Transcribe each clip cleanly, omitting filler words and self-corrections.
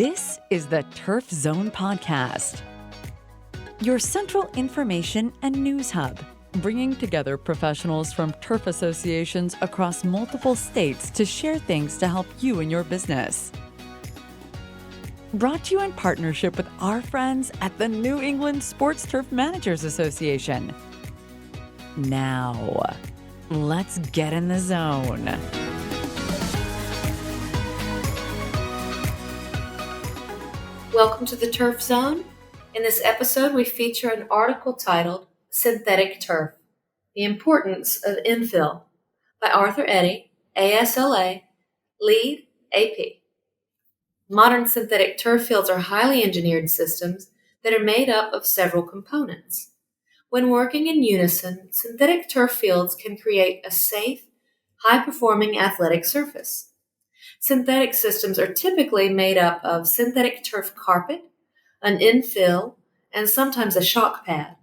This is the Turf Zone Podcast, your central information and news hub, bringing together professionals from turf associations across multiple states to share things to help you in your business. Brought to you in partnership with our friends at the New England Sports Turf Managers Association. Now, let's get in the zone. Welcome to the Turf Zone. In this episode, we feature an article titled Synthetic Turf, The Importance of Infill by Arthur Eddy, ASLA, Lead, AP. Modern synthetic turf fields are highly engineered systems that are made up of several components. When working in unison, synthetic turf fields can create a safe, high-performing athletic surface. Synthetic systems are typically made up of synthetic turf carpet, an infill, and sometimes a shockpad.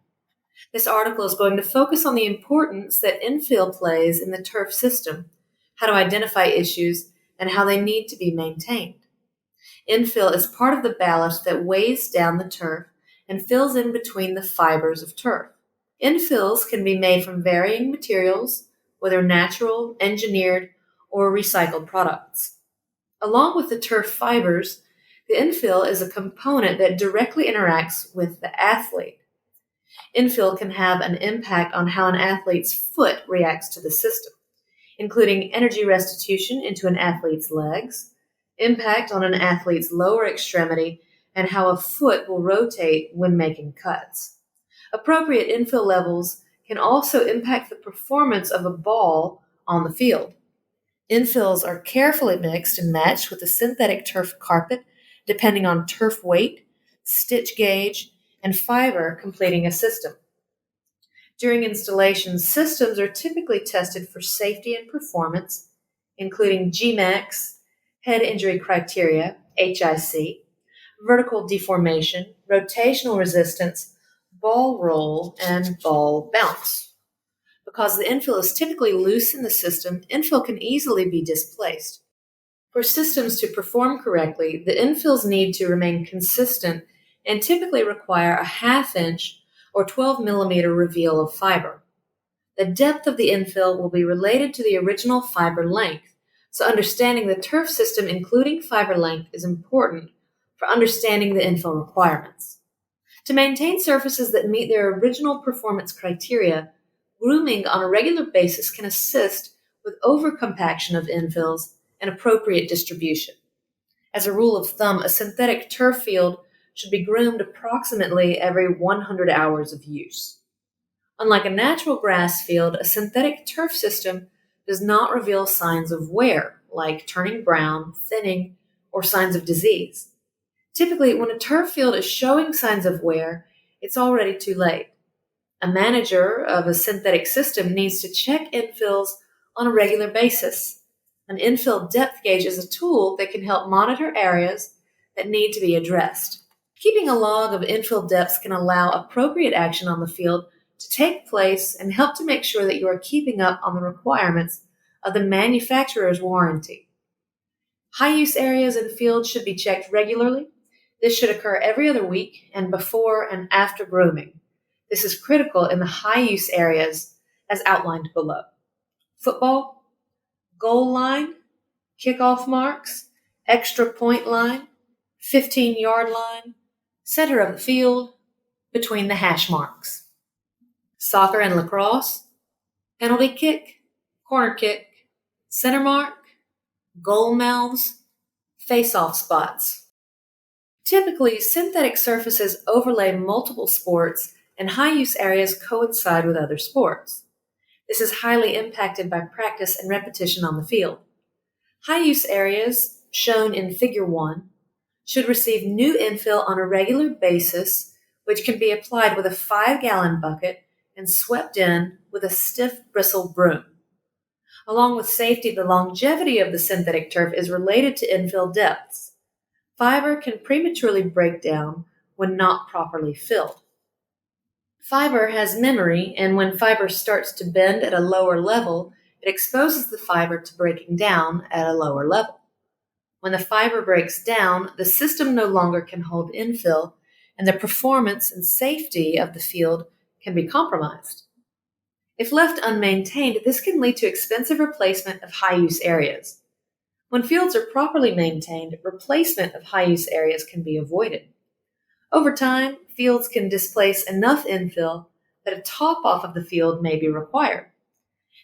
This article is going to focus on the importance that infill plays in the turf system, how to identify issues, and how they need to be maintained. Infill is part of the ballast that weighs down the turf and fills in between the fibers of turf. Infills can be made from varying materials, whether natural, engineered, or recycled products. Along with the turf fibers, the infill is a component that directly interacts with the athlete. Infill can have an impact on how an athlete's foot reacts to the system, including energy restitution into an athlete's legs, impact on an athlete's lower extremity, and how a foot will rotate when making cuts. Appropriate infill levels can also impact the performance of a ball on the field. Infills are carefully mixed and matched with the synthetic turf carpet, depending on turf weight, stitch gauge, and fiber completing a system. During installation, systems are typically tested for safety and performance, including GMAX, head injury criteria, HIC, vertical deformation, rotational resistance, ball roll, and ball bounce. Because the infill is typically loose in the system, infill can easily be displaced. For systems to perform correctly, the infills need to remain consistent and typically require a half-inch or 12 millimeter reveal of fiber. The depth of the infill will be related to the original fiber length, so understanding the turf system including fiber length is important for understanding the infill requirements. To maintain surfaces that meet their original performance criteria, grooming on a regular basis can assist with overcompaction of infills and appropriate distribution. As a rule of thumb, a synthetic turf field should be groomed approximately every 100 hours of use. Unlike a natural grass field, a synthetic turf system does not reveal signs of wear, like turning brown, thinning, or signs of disease. Typically, when a turf field is showing signs of wear, it's already too late. A manager of a synthetic system needs to check infills on a regular basis. An infill depth gauge is a tool that can help monitor areas that need to be addressed. Keeping a log of infill depths can allow appropriate action on the field to take place and help to make sure that you are keeping up on the requirements of the manufacturer's warranty. High-use areas and fields should be checked regularly. This should occur every other week and before and after grooming. This is critical in the high-use areas as outlined below. Football, goal line, kickoff marks, extra point line, 15-yard line, center of the field, between the hash marks. Soccer and lacrosse, penalty kick, corner kick, center mark, goal mouths, face-off spots. Typically, synthetic surfaces overlay multiple sports and high-use areas coincide with other sports. This is highly impacted by practice and repetition on the field. High-use areas, shown in Figure 1, should receive new infill on a regular basis, which can be applied with a 5-gallon bucket and swept in with a stiff bristle broom. Along with safety, the longevity of the synthetic turf is related to infill depths. Fiber can prematurely break down when not properly filled. Fiber has memory, and when fiber starts to bend at a lower level, it exposes the fiber to breaking down at a lower level. When the fiber breaks down, the system no longer can hold infill, and the performance and safety of the field can be compromised. If left unmaintained, this can lead to expensive replacement of high-use areas. When fields are properly maintained, replacement of high-use areas can be avoided. Over time, fields can displace enough infill that a top-off of the field may be required.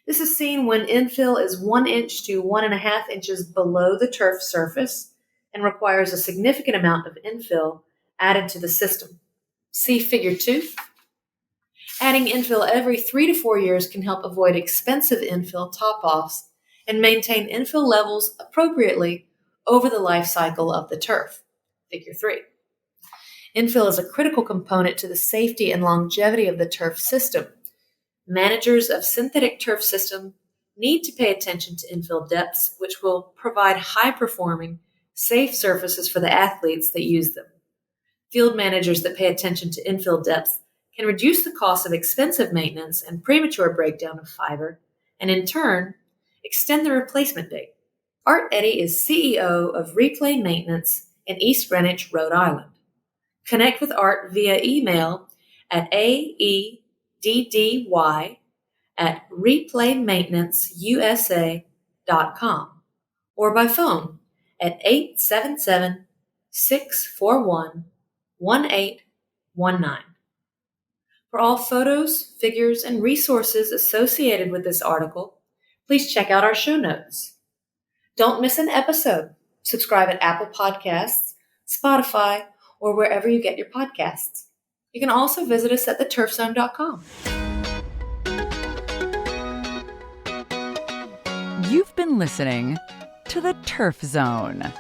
This is seen when infill is 1 inch to 1.5 inches below the turf surface and requires a significant amount of infill added to the system. See Figure 2. Adding infill every 3 to 4 years can help avoid expensive infill top-offs and maintain infill levels appropriately over the life cycle of the turf. Figure 3. Infill is a critical component to the safety and longevity of the turf system. Managers of synthetic turf systems need to pay attention to infill depths, which will provide high-performing, safe surfaces for the athletes that use them. Field managers that pay attention to infill depths can reduce the cost of expensive maintenance and premature breakdown of fiber, and in turn, extend the replacement date. Art Eddy is CEO of Replay Maintenance in East Greenwich, Rhode Island. Connect with Art via email at aeddy@replaymaintenanceusa.com or by phone at 877-641-1819. For all photos, figures, and resources associated with this article, please check out our show notes. Don't miss an episode. Subscribe at Apple Podcasts, Spotify, or wherever you get your podcasts. You can also visit us at theturfzone.com. You've been listening to The Turf Zone.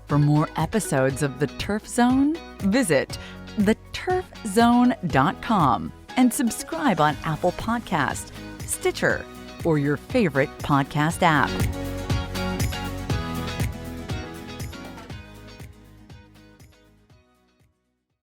For more episodes of The Turf Zone, visit theturfzone.com and subscribe on Apple Podcasts, Stitcher, or your favorite podcast app.